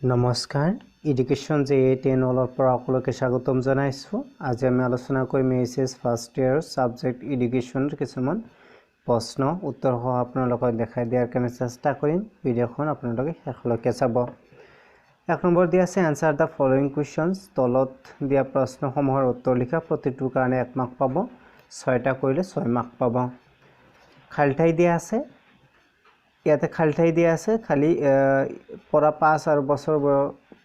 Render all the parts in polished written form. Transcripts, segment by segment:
নমস্কাৰ education JA10 অলৰ পৰা সকলোকে স্বাগতম জনাইছো। আজি আমি আলোচনা কৰিম এইচএছ ফাৰ্ষ্ট ইয়াৰ সাবজেক্ট এডুকেশ্যনৰ কিছুমান প্ৰশ্ন উত্তৰ সহ আপোনালোকক দেখাই দিয়াৰ কাৰণে চেষ্টা কৰিম। ভিডিঅ'খন আপোনালোকে শেষলৈকে চাব। 1 নম্বৰ দিয়া আছে আনসাৰ দা ফলোইং কোৱেশ্চনছ। তলত দিয়া প্ৰশ্নসমূহৰ উত্তৰ লিখা, প্ৰতিটোৰ কাৰণে 1 মাৰ্ক পাব, 6টা কৰিলে 6 মাৰ্ক পাব। খালঠাই দিয়া আছে, ইয়াতে খালঠাই দিয়া আছে, খালি পৰা 5 আৰু বছৰ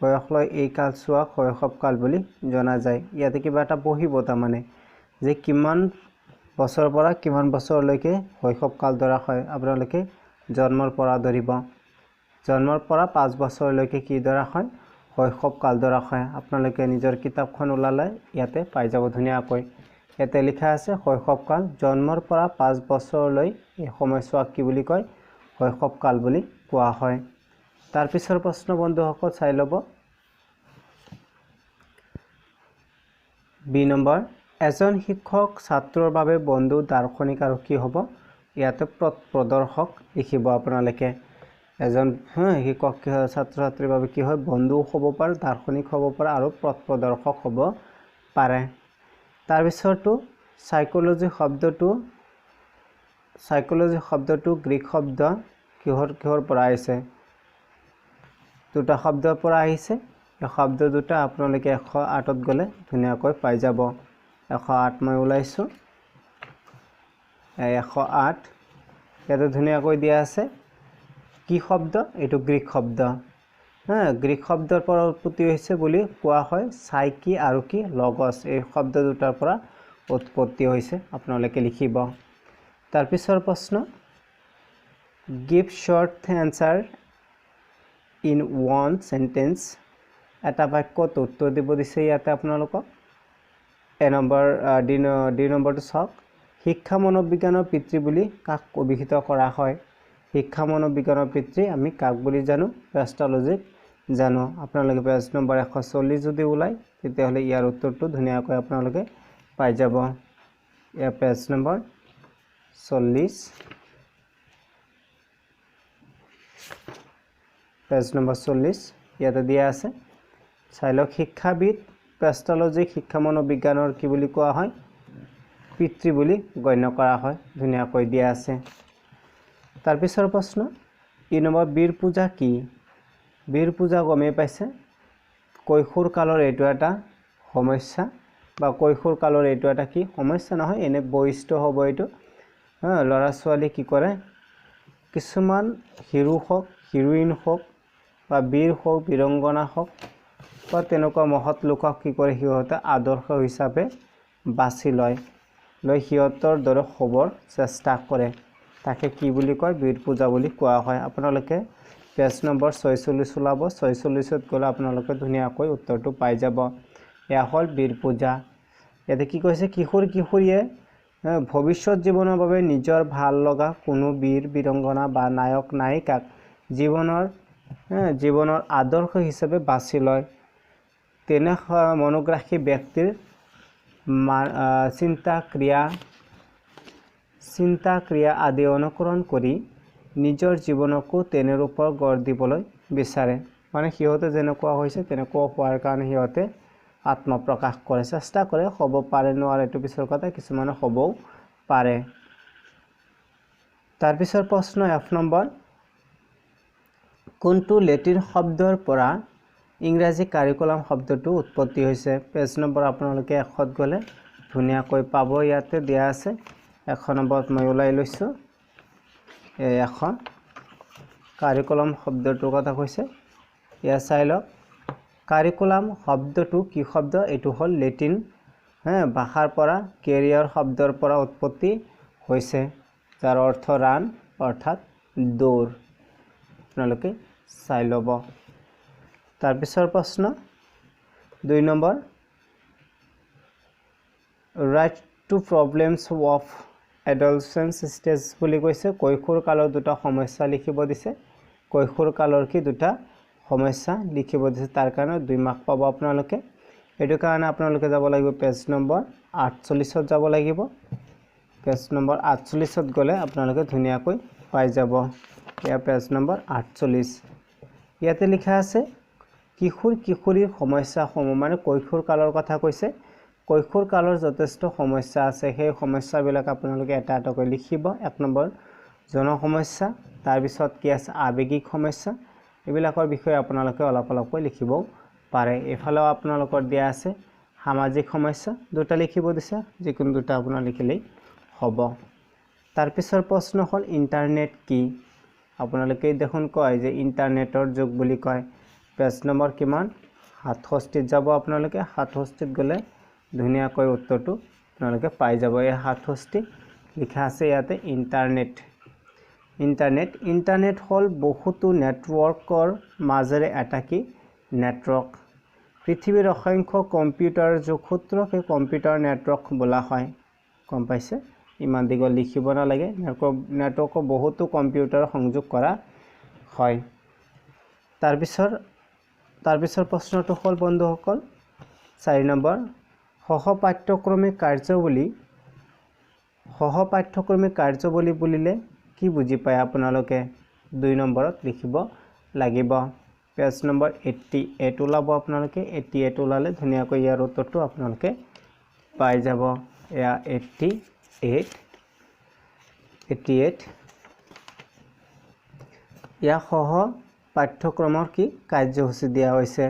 বয়সলৈ এই কালছোৱা শৈশৱ কাল বুলি জনা যায়। ইয়াতে কিবা এটা বহিব তাৰমানে যে কিমান বছৰৰ পৰা কিমান বছৰলৈকে শৈশৱ কাল ধৰা হয়। আপোনালোকে জন্মৰ পৰা ধৰিব, জন্মৰ পৰা 5 বছৰলৈকে কি ধৰা হয়, শৈশৱ কাল ধৰা হয়। আপোনালোকে নিজৰ কিতাপখন ওলালে ইয়াতে পাই যাব ধুনীয়াকৈ। ইয়াতে লিখা আছে শৈশৱ কাল, জন্মৰ পৰা 5 বছৰলৈ এই সময়ছোৱাক কি বুলি কয়, শৈশৱ কাল বুলি কোৱা হয়। তাৰ পিছৰ প্ৰশ্ন বন্ধুসকল চাই ল'ব। 2 নম্বৰ, এজন শিক্ষক ছাত্ৰৰ বাবে বন্ধু, দাৰ্শনিক আৰু কি হ'ব, ইয়াতে প্ৰদৰ্শক লিখিব আপোনালোকে। এজন শিক্ষক ছাত্ৰ ছাত্ৰীৰ বাবে কি হয়, বন্ধু হ'ব পাৰে, দাৰ্শনিক হ'ব পাৰে আৰু প্ৰদৰ্শক হ'ব পাৰে। তাৰ পিছৰটো সাইকোলজি শব্দটো গ্ৰীক শব্দ কিহৰ পৰা আহিছে, দুটা শব্দৰ পৰা আহিছে। এই শব্দ দুটা আপোনালোকে 108ত গ'লে ধুনীয়াকৈ পাই যাব। 108 মই ওলাইছোঁ, 108 ইয়াতে ধুনীয়াকৈ দিয়া আছে। কি শব্দ, এইটো গ্ৰীক শব্দ। গ্ৰীক শব্দৰ পৰা উৎপত্তি হৈছে বুলি কোৱা হয়। সাইকি আৰু কি লগছ, এই শব্দ দুটাৰ পৰা উৎপত্তি হৈছে, আপোনালোকে লিখিব। তাৰ পিছৰ প্ৰশ্ন, give short answer in one sentence, এটা বাক্যত উত্তৰ দিব দিছে ইয়াতে আপোনালোকক। ডি নম্বৰটো চাওক, শিক্ষা মনোবিজ্ঞানৰ পিতৃ বুলি কাক অভিহিত কৰা হয়। শিক্ষা মনোবিজ্ঞানৰ পিতৃ আমি কাক বুলি জানো, পেষ্টলজিক জানো। আপোনালোকে পেজ নম্বৰ 140 যদি ওলাই তেতিয়াহ'লে ইয়াৰ উত্তৰটো ধুনীয়াকৈ আপোনালোকে পাই যাব। ইয়াৰ পেজ নম্বৰ 40, পেজ নম্বৰ 40 ইয়াতে দিয়া আছে, চাই লওক। শিক্ষাবিদ পেষ্টলজিক শিক্ষা মনোবিজ্ঞানৰ কি বুলি কোৱা হয়, পিতৃ বুলি গণ্য কৰা হয়, ধুনীয়াকৈ দিয়া আছে। তাৰ পিছৰ প্ৰশ্ন, 2 নম্বৰ, বীৰ পূজা কি। বীৰ পূজা গমেই পাইছে, কৈশোৰ কালৰ এইটো এটা সমস্যা, বা কৈশোৰ কালৰ এইটো এটা কি সমস্যা নহয়, এনে বৈশিষ্ট্য হ'ব এইটো। ল'ৰা ছোৱালী কি কৰে, কিছুমান হিৰো হওক, হিৰোইন হওক, বা বীৰ হওক, বীৰংগনা হওক, বা তেনেকুৱা মহৎ লোকক কি কৰে, সিহঁতে আদৰ্শ হিচাপে বাছি লৈ সিহঁতৰ দৰে হ'বৰ চেষ্টা কৰে। তাকে কি বুলি কয়, বীৰ পূজা বুলি কোৱা হয়। আপোনালোকে পেজ নম্বৰ 46 ওলাব, 46ত গ'লে আপোনালোকে ধুনীয়াকৈ উত্তৰটো পাই যাব। এয়া হ'ল বীৰ পূজা। ইয়াতে কি কৈছে, কিশোৰ কিশোৰীয়ে ভৱিষ্যত জীৱনৰ বাবে নিজৰ ভাল লগা কোনো বীৰ বীৰংগনা বা নায়ক নায়িকাক জীৱনৰ আদৰ্শ হিচাপে বাছি লয়। তেনে মনোগ্ৰাহী ব্যক্তিৰ চিন্তা ক্ৰিয়া আদি অনুকৰণ কৰি নিজৰ জীৱনকো তেনেৰূপৰ গঢ় দিবলৈ বিচাৰে। মানে সিহঁতে যেনেকুৱা হৈছে তেনেকুৱা হোৱাৰ কাৰণে সিহঁতে আত্মপ্ৰকাশ কৰে, চেষ্টা কৰে। হ'ব পাৰে নোৱাৰে এইটো পিছৰ কথা, কিছুমানে হ'বও পাৰে। তাৰপিছৰ প্ৰশ্ন 1 নম্বৰ, কোনটো লেটিন শব্দৰ পৰা ইংৰাজী কাৰিকুলাম শব্দটো উৎপত্তি হৈছে। পেজ নম্বৰ আপোনালোকে 100ত গ'লে ধুনীয়াকৈ পাব, ইয়াতে দিয়া আছে। 100 নম্বৰত মই ওলাই লৈছোঁ, 100 কাৰিকুলাম শব্দটোৰ কথা কৈছে। ইয়াত চাই লওক, কাৰিকুলাম শব্দটো কি শব্দ, এইটো হ'ল লেটিন ভাষাৰ পৰা কেৰিয়াৰ শব্দৰ পৰা উৎপত্তি হৈছে, যাৰ অৰ্থ ৰান অৰ্থাৎ দৌৰ। আপোনালোকে চাই ল'ব। তাৰপিছৰ প্ৰশ্ন 2 নম্বৰ, write two problems of adolescence stage বুলি কৈছে। কৈশোৰ কালৰ দুটা সমস্যা লিখিব দিছে। কৈশোৰ কালৰ কি দুটা সমস্যা লিখিব দিছে, তাৰ কাৰণে 2 মাৰ্ক পাব আপোনালোকে। এইটো কাৰণে আপোনালোকে যাব লাগিব পেজ নম্বৰ 48ত যাব লাগিব। পেজ নম্বৰ 48ত গ'লে আপোনালোকে ধুনীয়াকৈ পাই যাব। ইয়াৰ পেজ নম্বৰ 48, ইয়াতে লিখা আছে কিশোৰ কিশোৰীৰ সমস্যাসমূহ মানে কৈশোৰ কালৰ কথা কৈছে কৈশোৰ কালৰ যথেষ্ট সমস্যা আছে সেই সমস্যাবিলাক আপোনালোকে এটা এটাকৈ লিখিব 1 নম্বৰ জন সমস্যা তাৰ পিছত কি আছে আবেগিক সমস্যা এইবিলাকৰ বিষয়ে আপোনালোকে অলপকৈ লিখিব পাৰে এফালেও আপোনালোকৰ দিয়া আছে সামাজিক সমস্যা দুটা লিখিব দিছে যিকোনো দুটা আপোনাৰ লিখিলেই হ'ব তাৰ পিছৰ প্ৰশ্ন হ'ল ইন্টাৰনেট কি আপোনালোকে দেখোন কয় যে ইন্টাৰনেটৰ যুগ বুলি কয় পেজ নম্বৰ কিমান 67 যাব আপোনালোকে 67 গলে ধুনিয়াকৈ উত্তৰটো আপোনালোকে পাই যাব এই 67 লিখা আছে ইয়াতে ইন্টাৰনেট হল বহুতো নেটৱৰ্কৰ মাজেৰে এটা কি নেটৱৰ্ক পৃথিৱীৰ অসংখ্য কম্পিউটাৰ যোগসূত্ৰকে কম্পিউটাৰ নেটৱৰ্ক বোলা হয় গম পাইছে ইমান দিগল লিখিব না লাগে নেটৱৰ্ক বহুতো কম্পিউটাৰ সংযোগ কৰা হয় তাৰ পিছৰ প্ৰশ্নটো হল বন্ধুসকল 4 নম্বৰ সহ পাঠ্যক্ৰমিক কাৰ্যৱলী বুলিলে কি বুজি পায় আপোনালোকে 2 নম্বৰত লিখিব লাগিব পেজ নম্বৰ 88 ওলাব আপোনালোকে 88 ওলালে ধুনিয়াকৈ ইয়াৰ উত্তৰটো আপোনালোকে পাই যাব এয়া 88 ইয়া সহ পাঠ্যক্ৰমৰ কি কাৰ্যসূচী দিয়া হৈছে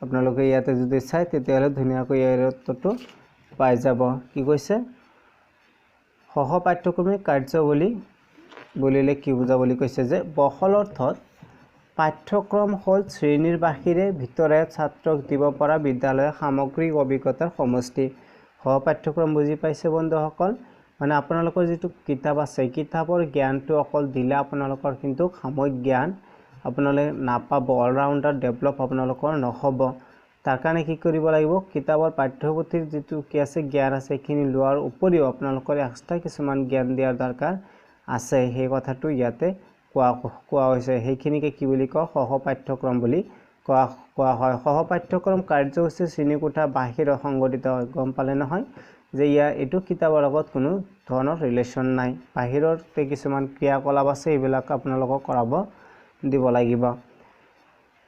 আপোনালোকে ইয়াতে যদি চাই তেতিয়াহলে ধুনিয়াকৈ ইয়াৰ উত্তৰটো পাই যাব কি কৈছে সহ পাঠ্যক্ৰমিক কাৰ্যৱলী বুলিলে কি বুজা বুলি কৈছে যে বহল অৰ্থত পাঠ্যক্ৰম হল শ্ৰেণীৰ বাহিৰে ভিতৰে ছাত্ৰক দিব পৰা বিদ্যালয়ৰ সামগ্ৰিক অভিজ্ঞতাৰ সমষ্টি সহ পাঠ্যক্ৰম বুজি পাইছে বন্ধুসকল মানে আপোনালোকৰ যেটো কিতাপ আছে কিতাপৰ জ্ঞানটো অকল দিলে আপোনালোকৰ কিন্তু সাময়িক জ্ঞান আপোনালোকে নাপাব অলৰাউণ্ডাৰ ডেভেলপ আপোনালোকৰ নহব তাৰ কাৰণে কি কৰিব লাগিব কিতাপৰ পাঠ্যপুথিৰ যেটো কি আছে জ্ঞান আছে কিনি লোৱাৰ উপৰিও আপোনালোকৰ এক্সট্ৰা কিছুমান জ্ঞান দিয়াৰ দৰকাৰ আছে সেই কথাটো ইয়াতে কোৱা হৈছে সেইখিনিকে কি বুলি কয় সহ পাঠ্যক্ৰম বুলি কোৱা হয় সহ পাঠ্যক্ৰম কাৰ্যসূচী শ্ৰেণীকোঠা বাহিৰ সংগঠিত হয় গম পালে নহয় যে এইটো কিতাপৰ লগত কোনো ধৰণৰ ৰিলেচন নাই বাহিৰতে কিছুমান ক্ৰিয়াকলাপ আছে এইবিলাক আপোনালোকক কৰাব দিব লাগিব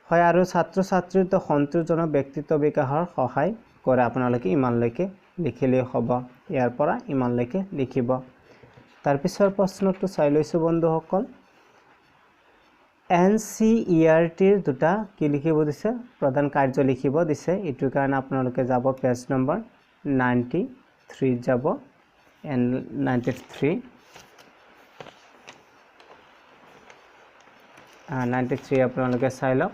হয় আৰু ছাত্ৰ ছাত্ৰীৰ সন্তোষজনক ব্যক্তিত্ব বিকাশৰ সহায় কৰে আপোনালোকে ইমানলৈকে লিখিলেই হ'ব ইয়াৰ পৰা ইমানলৈকে লিখিব তাৰ পিছৰ প্ৰশ্নটো চাই লৈছো বন্ধুসকল NCERTৰ দুটা কি লিখিব দিছে প্ৰধান কাৰ্য লিখিব দিছে এটো কাৰণে আপোনালোকে যাব পেজ নম্বৰ 93 যাব 93 আপোনালোকে চাই লওক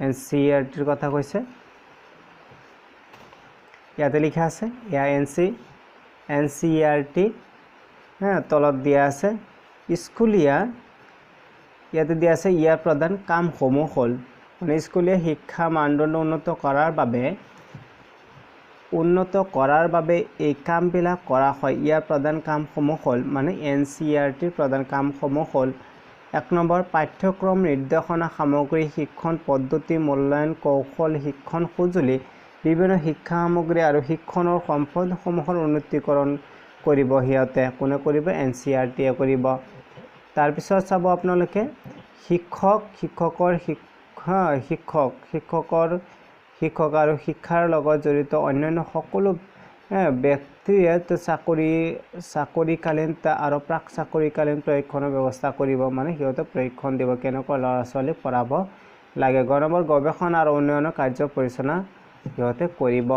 NCERTৰ কথা কৈছে ইয়াতে লিখা আছে ইয়া NCERT তলত দিয়া আছে স্কুলীয়া ইয়াতে দিয়া আছে ইয়াৰ প্ৰধান কামসমূহ হল মানে স্কুলীয়া শিক্ষা মানদণ্ড উন্নত কৰাৰ বাবে এই কামবিলাক কৰা হয় ইয়াৰ প্ৰধান কামসমূহ হল মানে NCERTৰ প্ৰধান কামসমূহ হল 1 নম্বৰ পাঠ্যক্ৰম নিৰ্দেশনা সামগ্ৰী শিক্ষণ পদ্ধতি মূল্যায়ন কৌশল শিক্ষণ সঁজুলি বিভিন্ন শিক্ষা সামগ্ৰী আৰু শিক্ষণৰ সম্পদসমূহৰ উন্নতিকৰণ কৰিব হিয়তে কোনে কৰিব NCERT কৰিব তাৰ পিছত চাব আপোনালোকে শিক্ষক আৰু শিক্ষাৰ লগত জড়িত অন্যান্য সকলো ব্যক্তিয়ে চাকৰিকালীন আৰু প্ৰাক চাকৰিকালীন প্ৰশিক্ষণৰ ব্যৱস্থা কৰিব মানে হিয়তে প্ৰশিক্ষণ দিব কেনেকৈ ল'ৰা ছোৱালী পঢ়াব লাগে গণমৰ গৱেষণা আৰু উন্নয়নৰ কাৰ্য পৰিচালনা হিয়তে কৰিব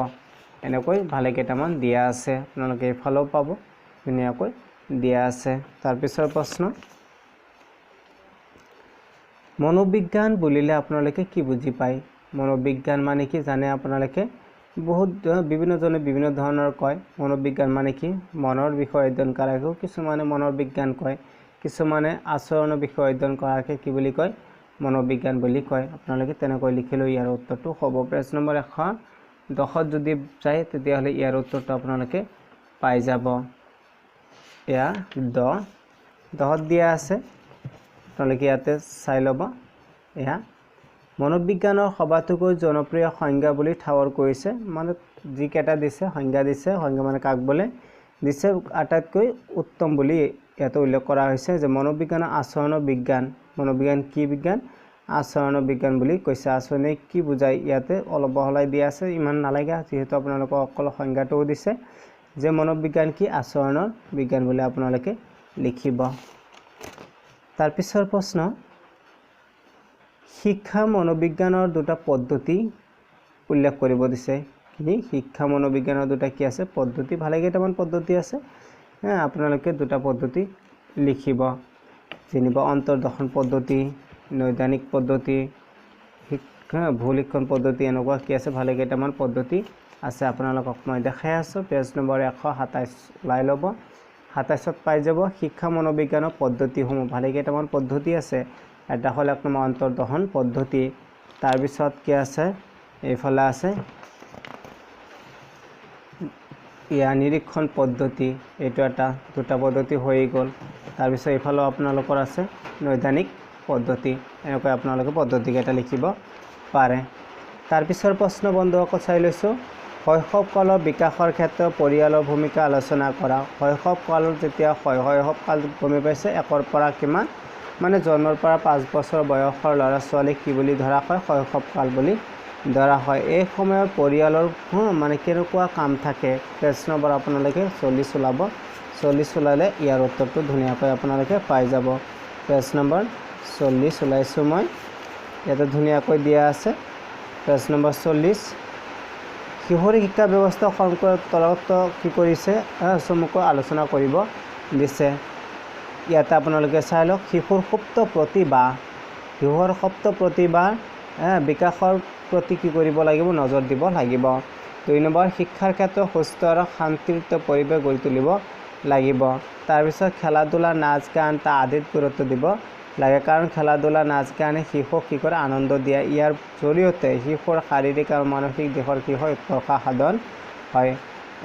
এনেকৈ ভালে কেইটামান দিয়া আছে আপোনালোকে ফলো পাব ধুনিয়াকৈ দিয়া আছে তাৰ পিছৰ প্ৰশ্ন মনোবিজ্ঞান বুলিলে আপোনালোকে কি বুজি পায় মনোবিজ্ঞান মানে কি জানে আপোনালোকে বহুত বিভিন্নজনে বিভিন্ন ধৰণৰ কয় মনোবিজ্ঞান মানে কি মনৰ বিষয় অধ্যয়ন কৰাকে কিছুমানে মনৰ বিজ্ঞান কয় কিছুমানে আচৰণৰ বিষয় অধ্যয়ন কৰাকে কি বুলি কয় মনোবিজ্ঞান বুলি কয় আপোনালোকে তেনেকৈ লিখিলে ইয়াৰ উত্তৰটো হ'ব পেজ নম্বৰ 110 যদি চাই তেতিয়াহলে ইয়াৰ উত্তৰটো আপোনালোকে পাই যাব এয়া 10 দিয়া আছে আপোনালোকে ইয়াতে চাই ল'ব এয়া মনোবিজ্ঞানৰ সবাতোকৈ জনপ্ৰিয় সংজ্ঞা বুলি ঠাৱৰ কৰিছে মানে যি কেটা দিছে সংজ্ঞা মানে কাক বলে দিছে আটাইতকৈ উত্তম বুলি ইয়াতে উল্লেখ কৰা হৈছে যে মনোবিজ্ঞানৰ আচৰণৰ বিজ্ঞান মনোবিজ্ঞান কি বিজ্ঞান আচৰণ বিজ্ঞান বুলি কৈছে। আচৰণে কি বুজায় ইয়াতে অলপ বহলাই দিয়া আছে, ইমান নালাগে যিহেতু আপোনালোকক অকল সংজ্ঞাটোও দিছে যে মনোবিজ্ঞান কি আচৰণৰ বিজ্ঞান বুলি আপোনালোকে লিখিব। তাৰ পিছৰ প্ৰশ্ন, শিক্ষা মনোবিজ্ঞানৰ দুটা পদ্ধতি উল্লেখ কৰিব দিছে। কি শিক্ষা মনোবিজ্ঞানৰ দুটা কি আছে পদ্ধতি, ভালে কেইটামান পদ্ধতি আছে, আপোনালোকে দুটা পদ্ধতি লিখিব, যেনিবা অন্তৰ্দৰ্শন পদ্ধতি, নৈদানিক পদ্ধতি, ভুল শিক্ষণ পদ্ধতি, এনেকুৱা কি আছে ভালে কেইটামান পদ্ধতি আছে। আপোনালোকক মই দেখাই আছোঁ, পেজ নম্বৰ 127 ওলাই ল'ব, 27ত পাই যাব শিক্ষা মনোবিজ্ঞানৰ পদ্ধতিসমূহ। ভালে কেইটামান পদ্ধতি আছে, এটা হ'ল 1 নম্বৰ অন্তৰ্দৰ্শন পদ্ধতি, তাৰপিছত কি আছে এইফালে আছে নিৰীক্ষণ পদ্ধতি, এইটো এটা দুটা পদ্ধতি হৈ গ'ল। তাৰপিছত এইফালেও আপোনালোকৰ আছে নৈদানিক পদ্ধতি, এনেকৈ আপোনালোকে পদ্ধতিকেইটা লিখিব পাৰে। তাৰপিছৰ প্ৰশ্ন বন্ধুসকল চাই লৈছোঁ, শৈশৱকালৰ বিকাশৰ ক্ষেত্ৰত পৰিয়ালৰ ভূমিকা আলোচনা কৰা। শৈশৱকালত যেতিয়া শৈশৱকাল গমে পাইছে 1ৰ পৰা কিমান মানে জন্মৰ পৰা 5 বছৰ বয়সৰ ল'ৰা ছোৱালীক কি বুলি ধৰা হয় শৈশৱকাল বুলি ধৰা হয়। এই সময়ত পৰিয়ালৰ মানে কেনেকুৱা কাম থাকে, পেজ নম্বৰ আপোনালোকে 40 ওলাব, 40 ওলালে ইয়াৰ উত্তৰটো ধুনীয়াকৈ আপোনালোকে পাই যাব। পেজ নম্বৰ 40 ওলাইছোঁ মই, ইয়াতে ধুনীয়াকৈ দিয়া আছে পেজ নম্বৰ 40। শিশুৰ শিক্ষা ব্যৱস্থা সংকটৰ তলত কি কৰিছে চমুকৈ আলোচনা কৰিব দিছে। ইয়াতে আপোনালোকে চাই লওক, শিশুৰ সুপ্ত প্ৰতিভা বিকাশৰ প্ৰতি কি কৰিব লাগিব নজৰ দিব লাগিব। 2 নম্বৰ শিক্ষাৰ ক্ষেত্ৰত সুস্থ আৰু শান্তিযুক্ত পৰিৱেশ গঢ়ি তুলিব লাগিব। তাৰপিছত খেলা ধূলা নাচ গান আদিত গুৰুত্ব দিব লাগে, কাৰণ খেলা ধূলা নাচ গানে শিশুক কি কৰে আনন্দ দিয়ে। ইয়াৰ জৰিয়তে শিশুৰ শাৰীৰিক আৰু মানসিক দিশৰ কি হয় উৎকৰ্ষ সাধন হয়।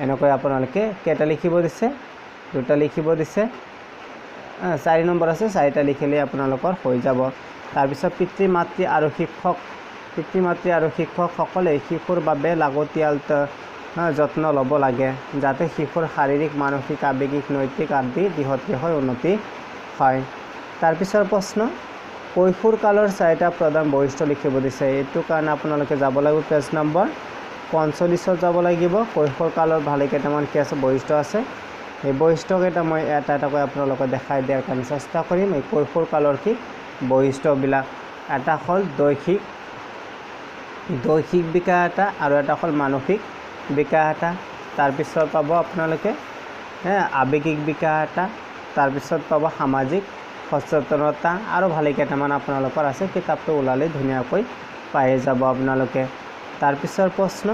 এনেকৈ আপোনালোকে কেইটা লিখিব দিছে, দুটা লিখিব দিছে, 4 নম্বৰ আছে, 4টা লিখিলে আপোনালোকৰ হৈ যাব। তাৰপিছত পিতৃ মাতৃ আৰু শিক্ষকসকলে শিশুৰ বাবে লাগতিয়াল যত্ন ল'ব লাগে, যাতে শিশুৰ শাৰীৰিক মানসিক আৱেগিক নৈতিক আদি দিশত হয় উন্নতি হয়। তাৰপিছৰ প্ৰশ্ন, কৈশোৰকালৰ 4টা প্ৰধান বৈশিষ্ট্য লিখিব দিছে। এইটো কাৰণে আপোনালোকে যাব লাগিব পেজ নম্বৰ 45ত যাব লাগিব। কৈশোৰকালৰ ভালে কেইটামান কি আছে বৈশিষ্ট্য আছে, এই বৈশিষ্ট্যকেইটা মই এটা এটাকৈ আপোনালোকক দেখাই দিয়াৰ কাৰণে চেষ্টা কৰিম। এই কৈশোৰকালৰ কি বৈশিষ্ট্যবিলাক, এটা হ'ল দৈহিক বিকাশ এটা আৰু এটা হ'ল মানসিক বিকাশ এটা, তাৰপিছত পাব আপোনালোকে আৱেগিক বিকাশ এটা, তাৰপিছত পাব সামাজিক সচেতনতা আৰু ভালে কেইটামান আপোনালোকৰ আছে, কিতাপটো ওলালে ধুনীয়াকৈ পাই যাব আপোনালোকে। তাৰপিছৰ প্ৰশ্ন,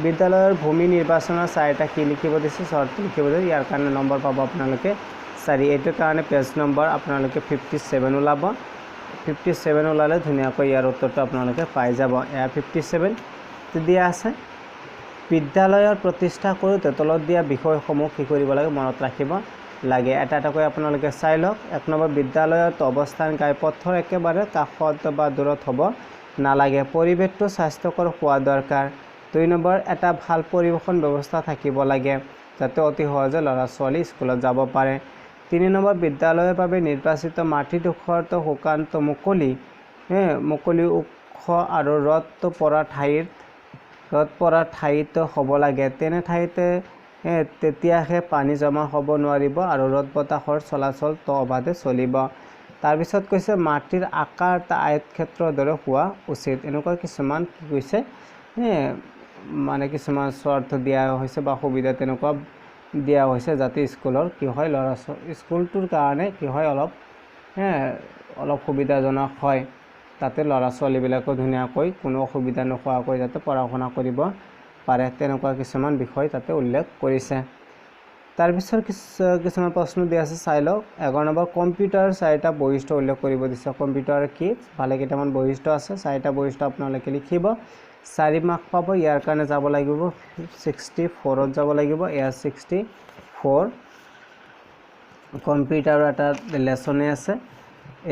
বিদ্যালয়ৰ ভূমি নিৰ্বাচনৰ 4টা কি লিখিব দিছে, চৰ্ত লিখিব দিছে, ইয়াৰ কাৰণে নম্বৰ পাব আপোনালোকে 4। এইটোৰ কাৰণে পেজ নম্বৰ আপোনালোকে 57 ওলাব, 57 ওলালে ধুনীয়াকৈ ইয়াৰ উত্তৰটো আপোনালোকে পাই যাব। এয়া 57 দিয়া আছে। বিদ্যালয়ৰ প্ৰতিষ্ঠা কৰোঁতে তলত দিয়া বিষয়সমূহ কি কৰিব লাগে মনত ৰাখিব লাগে, এটা এটাকৈ আপোনালোকে চাই লওক। 1 নম্বৰ বিদ্যালয়ত অৱস্থান ঘাইপথৰ একেবাৰে কাষত বা দূৰত হ'ব নালাগে, পৰিৱেশটো স্বাস্থ্যকৰ হোৱা দৰকাৰ। 2 নম্বৰ এটা ভাল পৰিবহণ ব্যৱস্থা থাকিব লাগে, যাতে অতি সহজে ল'ৰা ছোৱালী স্কুলত যাব পাৰে। 3 নম্বৰ বিদ্যালয়ৰ বাবে নিৰ্বাচিত মাটিডোখৰত শুকান্ত মুকলি ওখ আৰু ৰ'দ পৰা ঠাইত হ'ব লাগে, তেনে ঠাইতে তেতিয়াহে পানী জমা হ'ব নোৱাৰিব আৰু ৰ'দ বতাহৰ চলাচলটো অবাধে চলিব। তাৰপিছত কৈছে মাটিৰ আকাৰ আয়তক্ষেত্ৰৰ দৰে হোৱা উচিত, এনেকুৱা কিছুমান কি কৈছে মানে কিছুমান স্বাৰ্থ দিয়া হৈছে বা সুবিধা তেনেকুৱা দিয়া হৈছে, যাতে স্কুলৰ কি হয় স্কুলটোৰ কাৰণে কি হয় অলপ সুবিধাজনক হয়, তাতে ল'ৰা ছোৱালীবিলাকো ধুনীয়াকৈ কোনো অসুবিধা নোহোৱাকৈ যাতে পঢ়া শুনা কৰিব পাৰে, তেনেকুৱা কিছুমান বিষয় তাতে উল্লেখ কৰিছে। তাৰপিছত কিছুমান প্ৰশ্ন দিয়া আছে, চাই লওক। 11 নম্বৰ কম্পিউটাৰ 4টা বৈশিষ্ট্য উল্লেখ কৰিব দিছে। কম্পিউটাৰ কি ভালে কেইটামান বৈশিষ্ট্য আছে, 4টা বৈশিষ্ট্য আপোনালোকে লিখিব, 4 মাৰ্ক পাব। ইয়াৰ কাৰণে যাব লাগিব 64ত যাব লাগিব, এয়া 64 কম্পিউটাৰৰ এটা লেচনে আছে।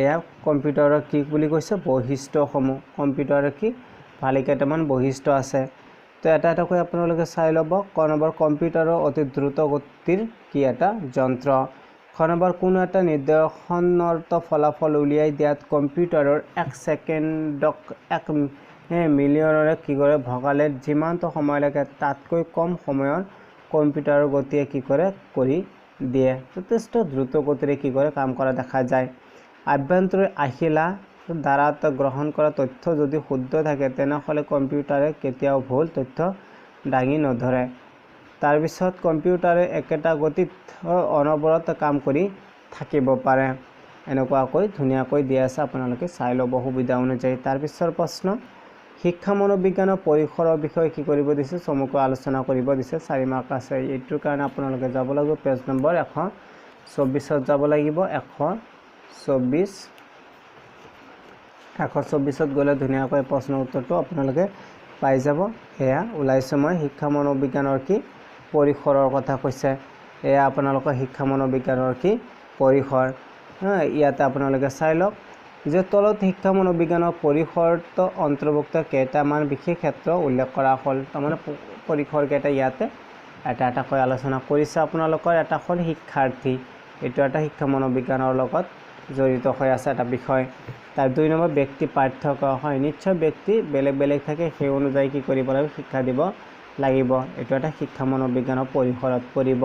এয়া কম্পিউটাৰৰ কি বুলি কৈছে বৈশিষ্ট্যসমূহ, কম্পিউটাৰৰ কি ভালে কেইটামান বৈশিষ্ট্য আছে, তো এটা এটাকৈ আপোনালোকে চাই ল'ব। ক নম্বৰ কম্পিউটাৰৰ অতি দ্ৰুত গতিৰ কি এটা যন্ত্ৰ, খ নম্বৰ কোনো এটা নিৰ্দেশনৰ ফলাফল উলিয়াই দিয়াত কম্পিউটাৰৰ 1 ছেকেণ্ডক 1 মিলিয়নৰে কি কৰে ভগালে যিমানটো সময় লাগে তাতকৈ কম সময়ৰ কম্পিউটাৰৰ গতিয়ে কি কৰে কৰি দিয়ে যথেষ্ট দ্ৰুত গতিৰে কি কৰে কাম কৰা দেখা যায় আভ্যন্তৰীণ আহিলা দ্বাৰা গ্ৰহণ কৰা তথ্য যদি শুদ্ধ থাকে তেনেহলে কম্পিউটাৰে কেতিয়াও ভুল তথ্য দাঙি নধৰে তাৰ পিছত কম্পিউটাৰে একেটা গতিত অনবৰত কাম কৰি থাকিব পাৰে এনেকুৱাকৈ ধুনীয়াকৈ দিয়া আছে আপোনালোকে চাই ল'ব সুবিধা অনুযায়ী তাৰ পিছৰ প্ৰশ্ন শিক্ষা মনোবিজ্ঞানৰ পৰিসৰৰ বিষয়ে কি কৰিব দিছে চমুকৈ আলোচনা কৰিব দিছে 4 মাৰ্ক আছে এইটোৰ কাৰণে আপোনালোকে যাব লাগিব পেজ নম্বৰ 124 যাব লাগিব 124 গলে ধুনীয়াকৈ প্ৰশ্নৰ উত্তৰটো আপোনালোকে পাই যাব এয়া ওলাইছে মই শিক্ষা মনোবিজ্ঞানৰ কি পৰিসৰৰ কথা কৈছে এয়া আপোনালোকৰ শিক্ষা মনোবিজ্ঞানৰ কি পৰিসৰ ইয়াতে আপোনালোকে চাই লওক যে তলত শিক্ষা মনোবিজ্ঞানৰ পৰিসৰত অন্তৰ্ভুক্ত কেইটামান বিশেষ ক্ষেত্ৰ উল্লেখ কৰা হ'ল তাৰমানে পৰিসৰ কেইটা ইয়াতে এটা কৈ আলোচনা কৰিছে আপোনালোকৰ এটা হ'ল শিক্ষাৰ্থী এটো এটা শিক্ষা মনোবিজ্ঞানৰ লগত জড়িত হৈ আছে এটা বিষয় তাৰ 2 নম্বৰ ব্যক্তি পাৰ্থক্য হয় নিশ্চয় ব্যক্তি বেলেগ বেলেগ থাকে সেই অনুযায়ী কি কৰিব লাগিব শিক্ষা দিব লাগিব এটো এটা শিক্ষা মনোবিজ্ঞানৰ পৰিসৰত পৰিব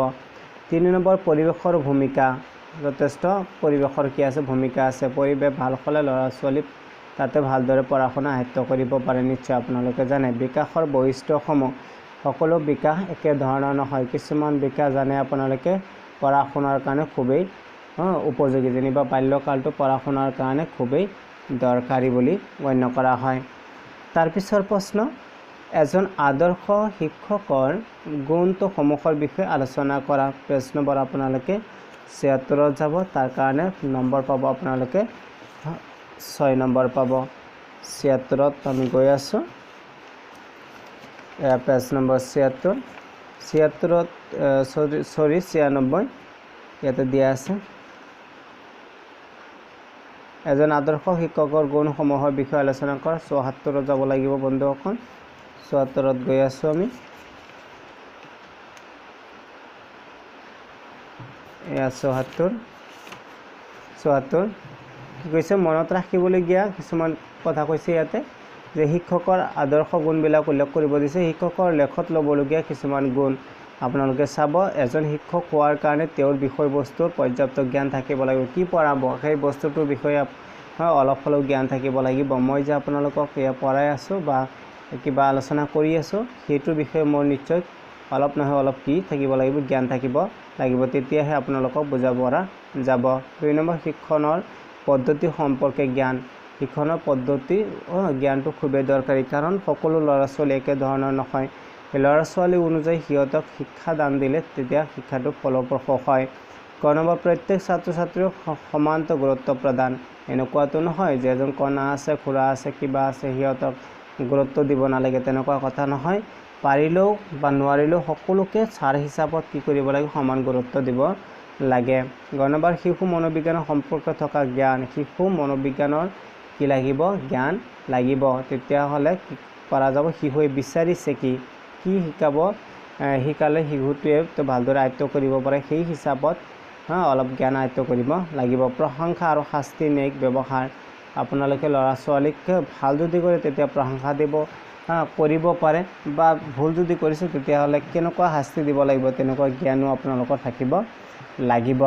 3 নম্বৰ পৰিৱেশৰ ভূমিকা যথেষ্ট পৰিৱেশৰ কি আছে ভূমিকা আছে পৰিৱেশ ভাল হলে ল'ৰা ছোৱালী তাতে ভালদৰে পঢ়া শুনা আয়ত্ত কৰিব পাৰে নিশ্চয় আপোনালোকে জানে বিকাশৰ বৈশিষ্ট্যসমূহ সকলো বিকাশ একে ধৰণৰ নহয় কিছুমান বিকাশ জানে আপোনালোকে পঢ়া শুনাৰ কাৰণে খুবেই উপযোগী যেনিবা বাল্যকালটো পঢ়া শুনাৰ কাৰণে খুবেই দৰকাৰী বুলি গণ্য কৰা হয় তাৰ পিছৰ প্ৰশ্ন এজন আদৰ্শ শিক্ষকৰ গুণটো সমূহৰ বিষয়ে আলোচনা কৰা পেজ নম্বৰ আপোনালোকে 76 যাব তাৰ কাৰণে নম্বৰ পাব আপোনালোকে 6 নম্বৰ পাব 76 আমি গৈ আছো এ পেজ নম্বৰ 76 96 ইয়াতে দিয়া আছে এজন আদৰ্শ শিক্ষকৰ গুণসমূহৰ বিষয়ে আলোচনা কৰা 74 যাব লাগিব বন্ধুসকল 74 গৈ আছো আমি এয়া 74 কি কৈছে মনত ৰাখিবলগীয়া কিছুমান কথা কৈছে ইয়াতে যে শিক্ষকৰ আদৰ্শ গুণবিলাক উল্লেখ কৰিব দিছে শিক্ষকৰ লেখত ল'বলগীয়া কিছুমান গুণ আপোনালোকে চাব এজন শিক্ষক হোৱাৰ কাৰণে তেওঁৰ বিষয়বস্তুৰ পৰ্যাপ্ত জ্ঞান থাকিব লাগিব কি পঢ়াব সেই বস্তুটোৰ বিষয়ে অলপ হলেও জ্ঞান থাকিব লাগিব মই যে আপোনালোকক এয়া পঢ়াই আছো বা কিবা আলোচনা কৰি আছো সেইটো বিষয়ে মোৰ নিশ্চয় অলপ নহয় অলপ কি থাকিব লাগিব জ্ঞান থাকিব লাগিব তেতিয়াহে আপোনালোকক বুজাব পৰা যাব 2 নম্বৰ শিক্ষণৰ পদ্ধতি সম্পৰ্কে জ্ঞান শিক্ষণৰ পদ্ধতি জ্ঞানটো খুবেই দৰকাৰী কাৰণ সকলো ল'ৰা ছোৱালী একে ধৰণৰ নহয় ল'ৰা ছোৱালী অনুযায়ী হিয়তক শিক্ষা দান দিলে তেতিয়া শিক্ষাটো ফলপ্ৰসূ হয় কৰ্ণবৰ প্ৰত্যেক ছাত্ৰ ছাত্ৰীক সমান্ত গুৰুত্ব প্ৰদান এনেকুৱাটো নহয় যে এজন কণা আছে খুৰা আছে কিবা আছে হিয়তক গুৰুত্ব দিব নালাগে তেনেকুৱা কথা নহয় পাৰিলেও বা নোৱাৰিলেও সকলোকে ছাৰ হিচাপত কি কৰিব লাগে সমান গুৰুত্ব দিব লাগে গণবাৰ শিশু মনোবিজ্ঞানৰ সম্পৰ্ক থকা জ্ঞান শিশু মনোবিজ্ঞানৰ কি লাগিব জ্ঞান লাগিব তেতিয়া হলে পৰা যাব শিশুৱে বিচাৰিছে কি শিকাব শিকালে শিশুটোৱে তো ভালদৰে আয়ত্ত কৰিব পাৰে সেই হিচাপত অলপ জ্ঞান আয়ত্ত কৰিব লাগিব প্ৰশংসা আৰু শাস্তি ন্যায়িক ব্যৱহাৰ আপোনালোকে ল'ৰা ছোৱালীক ভাল যদি কৰে তেতিয়া প্ৰশংসা দিব কৰিব পাৰে বা ভুল যদি কৰিছে তেতিয়া হলে কেনেকুৱা শাস্তি দিব লাগিব তেনেকুৱা জ্ঞানো আপোনালোকৰ থাকিব লাগিব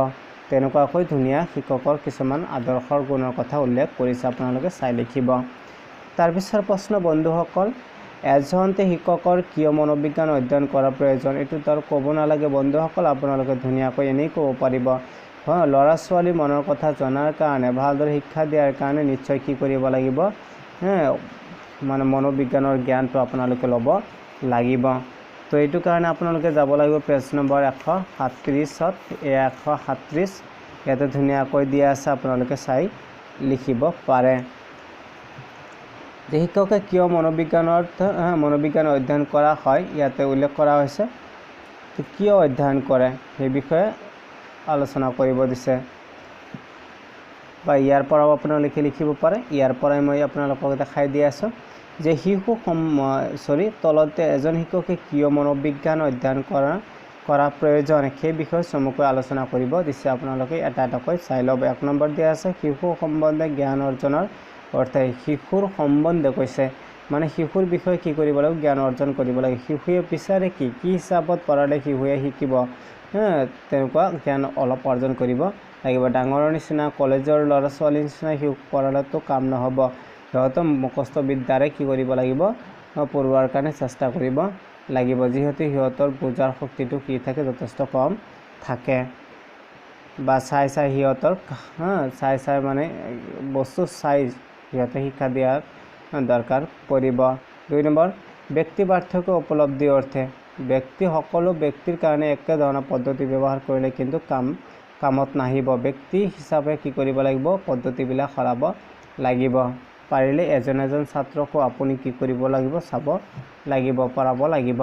তেনেকুৱাকৈ ধুনীয়া শিক্ষকৰ কিছুমান আদৰ্শৰ গুণৰ কথা উল্লেখ কৰিছে আপোনালোকে চাই লিখিব তাৰ পিছৰ প্ৰশ্ন বন্ধুসকল এজনতে শিক্ষকৰ কিয় মনোবিজ্ঞান অধ্যয়ন কৰা প্ৰয়োজন এটো তাৰ ক'ব নালাগে বন্ধুসকল আপোনালোকে ধুনীয়াকৈ এনেই ক'ব পাৰিব ল'ৰা ছোৱালী মনৰ কথা জনাৰ কাৰণে ভালদৰে শিক্ষা দিয়াৰ কাৰণে নিশ্চয় কি কৰিব লাগিব মানে মনোবিজ্ঞানৰ জ্ঞানটো আপোনালোকে ল'ব লাগিব তো এইটো কাৰণে আপোনালোকে যাব লাগিব পেজ নম্বৰ 137ত 137 ইয়াতে ধুনীয়াকৈ দিয়া আছে আপোনালোকে চাই লিখিব পাৰে যে শিক্ষকে কিয় মনোবিজ্ঞান অধ্যয়ন কৰা হয় ইয়াতে উল্লেখ কৰা হৈছে কিয় অধ্যয়ন কৰে সেই বিষয়ে আলোচনা কৰিব দিছে বা ইয়াৰ পৰাও আপোনালোকে লিখিব পাৰে ইয়াৰ পৰাই মই আপোনালোকক দেখাই দি আছো যে শিশু তলতে এজন শিক্ষকে কিয় মনোবিজ্ঞান অধ্যয়ন কৰা কৰা প্ৰয়োজন সেই বিষয়ে চমুকৈ আলোচনা কৰিব দিছে আপোনালোকে এটা এটাকৈ চাই ল'ব 1 নম্বৰ দিয়া আছে শিশু সম্বন্ধে জ্ঞান অৰ্জনৰ অৰ্থে শিশুৰ সম্বন্ধে কৈছে মানে শিশুৰ বিষয়ে কি কৰিব লাগিব জ্ঞান অৰ্জন কৰিব লাগিব শিশুৱে বিচাৰে কি হিচাপত পঢ়ালে শিশুৱে শিকিব তেনেকুৱা জ্ঞান অলপ অৰ্জন কৰিব লাগিব ডাঙৰৰ নিচিনা কলেজৰ ল'ৰা ছোৱালীৰ নিচিনা শিশু পঢ়ালেতো কাম নহ'ব সিহঁতৰ মুখস্থ বিদ্যাৰে কি কৰিব লাগিব পঢ়োৱাৰ কাৰণে চেষ্টা কৰিব লাগিব যিহেতু সিহঁতৰ বুজাৰ শক্তিটো কি থাকে যথেষ্ট কম থাকে বা চাই সিহঁতৰ চাই মানে বস্তু চাই সিহঁতে শিক্ষা দিয়াৰ দৰকাৰ পৰিব 2 নম্বৰ ব্যক্তি পাৰ্থক্য উপলব্ধি অৰ্থে ব্যক্তি সকলো ব্যক্তিৰ কাৰণে একে ধৰণৰ পদ্ধতি ব্যৱহাৰ কৰিলে কিন্তু কামত নাহিব ব্যক্তি হিচাপে কি কৰিব লাগিব পদ্ধতিবিলাক সলাব লাগিব পাৰিলে এজন ছাত্ৰকো আপুনি কি কৰিব লাগিব চাব লাগিব পঢ়াব লাগিব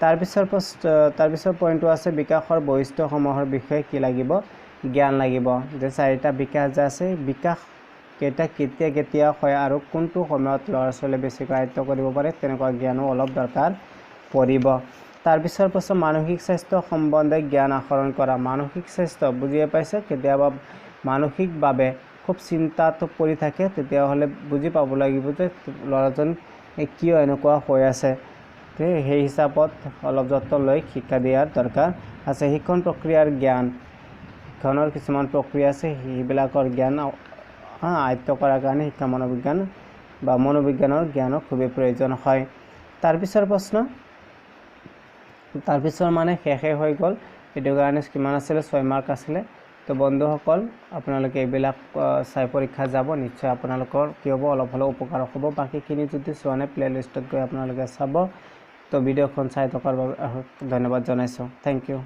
তাৰ পিছৰ পইণ্টটো আছে বিকাশৰ বৈশিষ্ট্যসমূহৰ বিষয়ে কি লাগিব জ্ঞান লাগিব যে চাৰিটা বিকাশ যে আছে বিকাশ কেতিয়া হয় আৰু কোনটো সময়ত ল'ৰা ছোৱালীয়ে বেছিকৈ আয়ত্ব কৰিব পাৰে তেনেকুৱা জ্ঞানো অলপ দৰকাৰ পৰিব তাৰ পিছৰ মানসিক স্বাস্থ্য সম্বন্ধে জ্ঞান আহৰণ কৰা মানসিক স্বাস্থ্য বুজিয়ে পাইছে কেতিয়াবা মানসিকভাৱে খুব চিন্তাত পৰি থাকে তেতিয়াহ'লে বুজি পাব লাগিব যে ল'ৰাজন কিয় এনেকুৱা হৈ আছে সেই হিচাপত অলপ যত্ন লৈ শিক্ষা দিয়াৰ দৰকাৰ আছে শিক্ষণ প্ৰক্ৰিয়াৰ জ্ঞান শিক্ষণৰ কিছুমান প্ৰক্ৰিয়া আছে সেইবিলাকৰ জ্ঞান আয়ত্ত কৰাৰ কাৰণে শিক্ষা মনোবিজ্ঞান বা মনোবিজ্ঞানৰ জ্ঞানৰ খুবেই প্ৰয়োজন হয় তাৰ পিছৰ মানে শেষে হৈ গ'ল এইটো কাৰণে কিমান আছিলে 6 মাৰ্ক আছিলে তো বন্ধুসকল আপোনালোকে এইবিলাক চাই পৰীক্ষা যাব নিশ্চয় আপোনালোকৰ কি হ'ব অলপ হ'লেও উপকাৰ হ'ব বাকীখিনি যদি চোৱা নাই প্লেলিষ্টত গৈ আপোনালোকে চাব তো ভিডিঅ'খন চাই থকাৰ বাবে ধন্যবাদ জনাইছোঁ থেংক ইউ